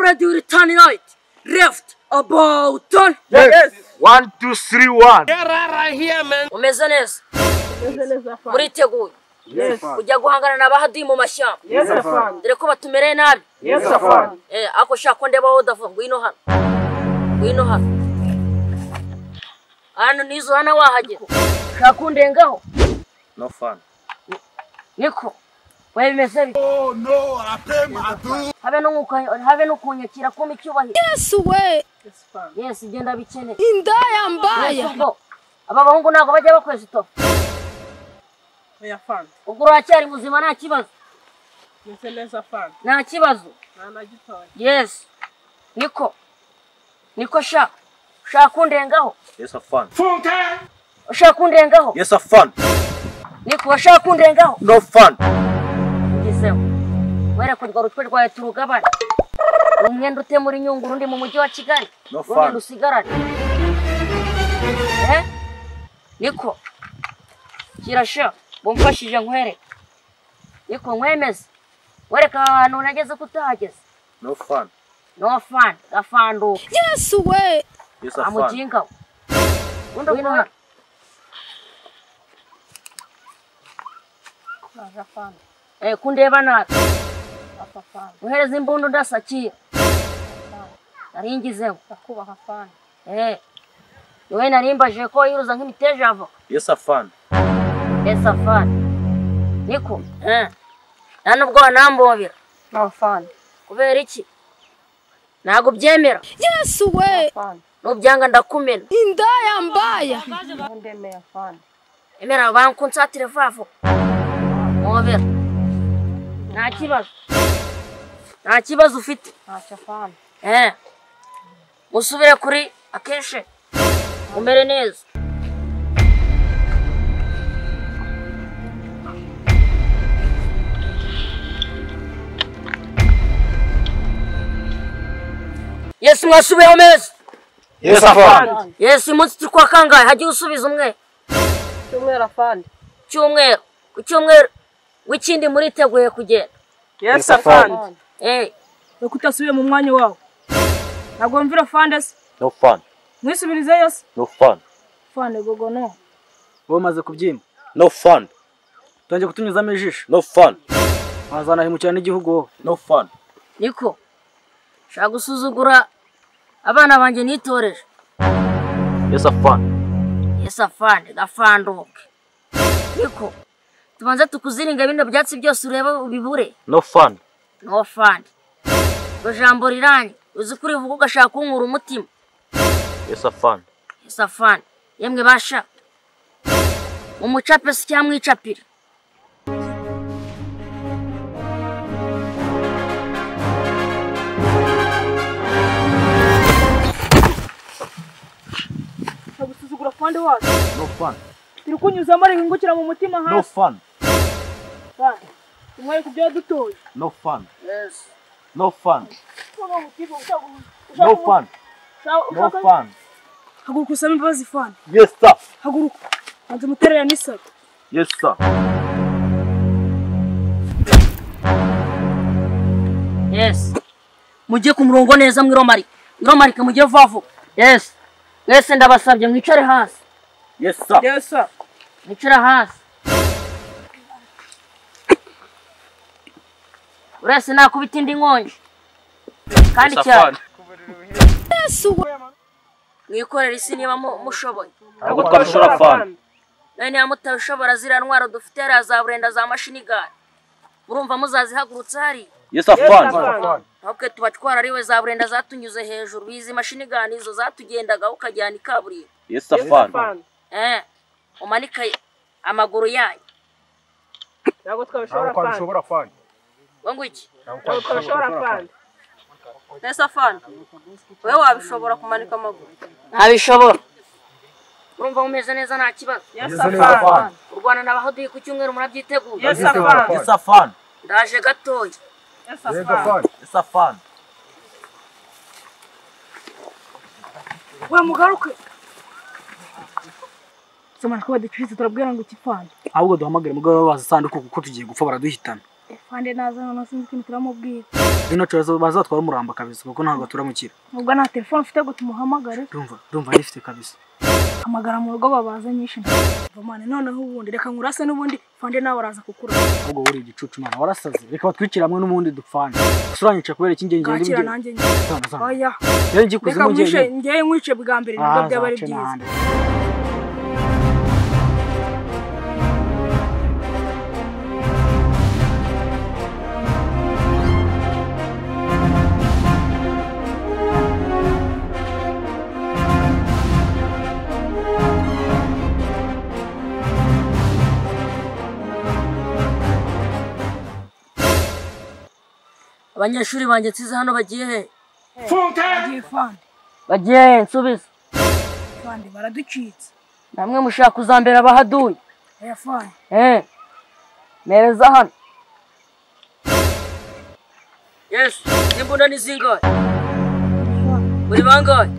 ready with turn right, left, about turn. Yes. 1, 2, 3, 1. Get right here, man. Umeze neza? Muriteguye? Yes. Ujya guhangana n'abahadi mu mashyamba? Yes, afande. Dore ko batumereye nabi? Yes, afande. Ako shaka ndeba aho davuga ngwino hano. Ngwino hano. Hano nizo hana wahagera. Shaka undengaho. No fun. Niko. Wewe bimeze bite? Oh no, apema. Habe no kunyakira ko micyubahiro. Yes we. Yes, igenda bikene. Indaya mbaya. Aba bahungu nako bajya bakweza itofu. Oya fana. Ubwo uracyari muzima nta kibazo. Mese neza fana. Nta kibazo. Nana gitoya. Yes. Niko shaka. Shaka undengaho. Yes, afande. Funke. Shaka undengaho. Yes, afande. Niko shaka undengaho. No fun. Ngizeho. Wera ko rwa rwaye turugabana. Umwenda ute muri nyunguru ndi mu mujyi wa Kigali. No fun. Umwenda usigarane. Niko. Kirasha. Bumfashije nkwere. Niko nkwemeze. Wereka ahantu nageze kutahageze. No fun. No fun. Gafandu. Yes we. Yes, afande. Amujinga. Wino hano. Fana. Kundeba nabi. Fana. Uhereza imbundu ndasakira. Naringizeho. Ndakubaha fana. Yowe narimbaje ko yiruza nk'imiteje avo. Yes, afande. Yes, afande. Niko. Nubwo wanambobera. No fana. Kubera iki? Nago byemera. Yes we. Fana. Nubyanga ndakumena. Indaya mbaya. Ndemeye fana. Emera bankunsatire vavo. Mobera. Nta kibazo ufite. Acha fana. Musubire kuri akeshe. Umere neza. Yes, mwasubiyeho meza. Yes, afande. Yes, umunsi turi kwa kangahe hagiye usubiza umwe. Cyumwera fana. Cyumweru. Ku cyumweru w'ikindi muriteguye kugenda. Yes, fana. Ukutasubiye mu mwanya wawe. Ntabwo mvira fanda se. No fun. Mwisubirize yose. No fun. Fana gogo no. Bo maze kubyima. No fun. Tonje kutunyuzamo ijisho. No fun. Azana himukira n'igihugu wowe. No fun. Niko. Shaka gusuzugura abana banje nitoreje. Yes, afande. Yes, afande. Gafanduke. Niko. Tubanza tukuziringa bino byatsi byose ureba ubibure. No fun. No fun. Bajambo riranye. Uzi kuri vuga ugashaka kunkura umutima. Yes, afande. Yes, afande. Yemwe basha. Umucape si cyangwa icapira. Gusuzugura fanda wacu. No fun. Turi kunyuzamo ari ngukira mu mutima hasi. No fun. Fana. Tumwe kubyo dutoye. No fun. Yes. No fun. Kono mutibo utago. No fun. No fun. Haguruka usaba imbabazi fana. Yes, sir. Haguruka. Manze muterera n'isaro. Yes, sir. Yes. Mujye ku murongo neza mwiromarike mujye vavo. Yes. Mwese ndabasabye mwicare hasi. Yes, sir. Yes, sir. Mwicare hasi. Urese nakubita indi nkonje. Kandi cyane. Yes we. Mwikorera isi niba mushoboye. Ntabwo twabishora fana. None yamutabishobora zira ntwaro dufite ari za burenda za mashini gari. Murumva muzazihagurutsa hari. Yes, afande. Okay, tubatwara ariwe za burenda zatunyuze hejuru. Bizi mashini gari izo zatugendaga ukajyana ikaburiro. Yes, afande. Umanika amaguru yayo. Ntabwo twabishobora fana. Wangu iki? Ntabwo twabishobora fana. Nesa fana. Wewe wabishobora kumanika amaguru. Nabishobora. Urumva umeze neza nta kibazo. Yes, fana. Urwana n'abahodi ku cyumweru murabyiteguye. Yes, fana. Yes, afande. Ndaje gatoya. Yes, fana. Yes, afande. We mugaruke. Soma ko badicise turabwira ngo ikifana. Ahubwo duhamagare mugabo baza sanduku kuko tugiye gupfa baraduhitana. Fande naza none sinzi ikintu turamubwira. Ino cyo bazatwara umuramba kabisa kuko ntabwo turamukira. Ubwo nta telefone ufite ngo tumuhamagare. Ndumva yifite kabisa. Hamagara mu rugo babaza nyinshi. Vamane noneho ubundi reka nkurase n'ubundi Fande nawe araza kukura. Ubwo uri igicucu mana warasaze. Reka batwikira hamwe n'umundi dupfane. Usuranyice kubera iki ngenge ngende. Kakira nanjye njye. Oya. Yari ngikuze mu ngenge. Ngiye nkwice bwa mbere nibwo byaba ari byiza. Abanyeshuri banjye nsize hano bagiye he? Bagiye Fande. Bagiye he nsubiza? Fande baraducitse. Namwe mushaka kuzambera abahaduye? Oya Fande. Mereza hano. Yes, imbunda ni zingahe? Muri bangahe?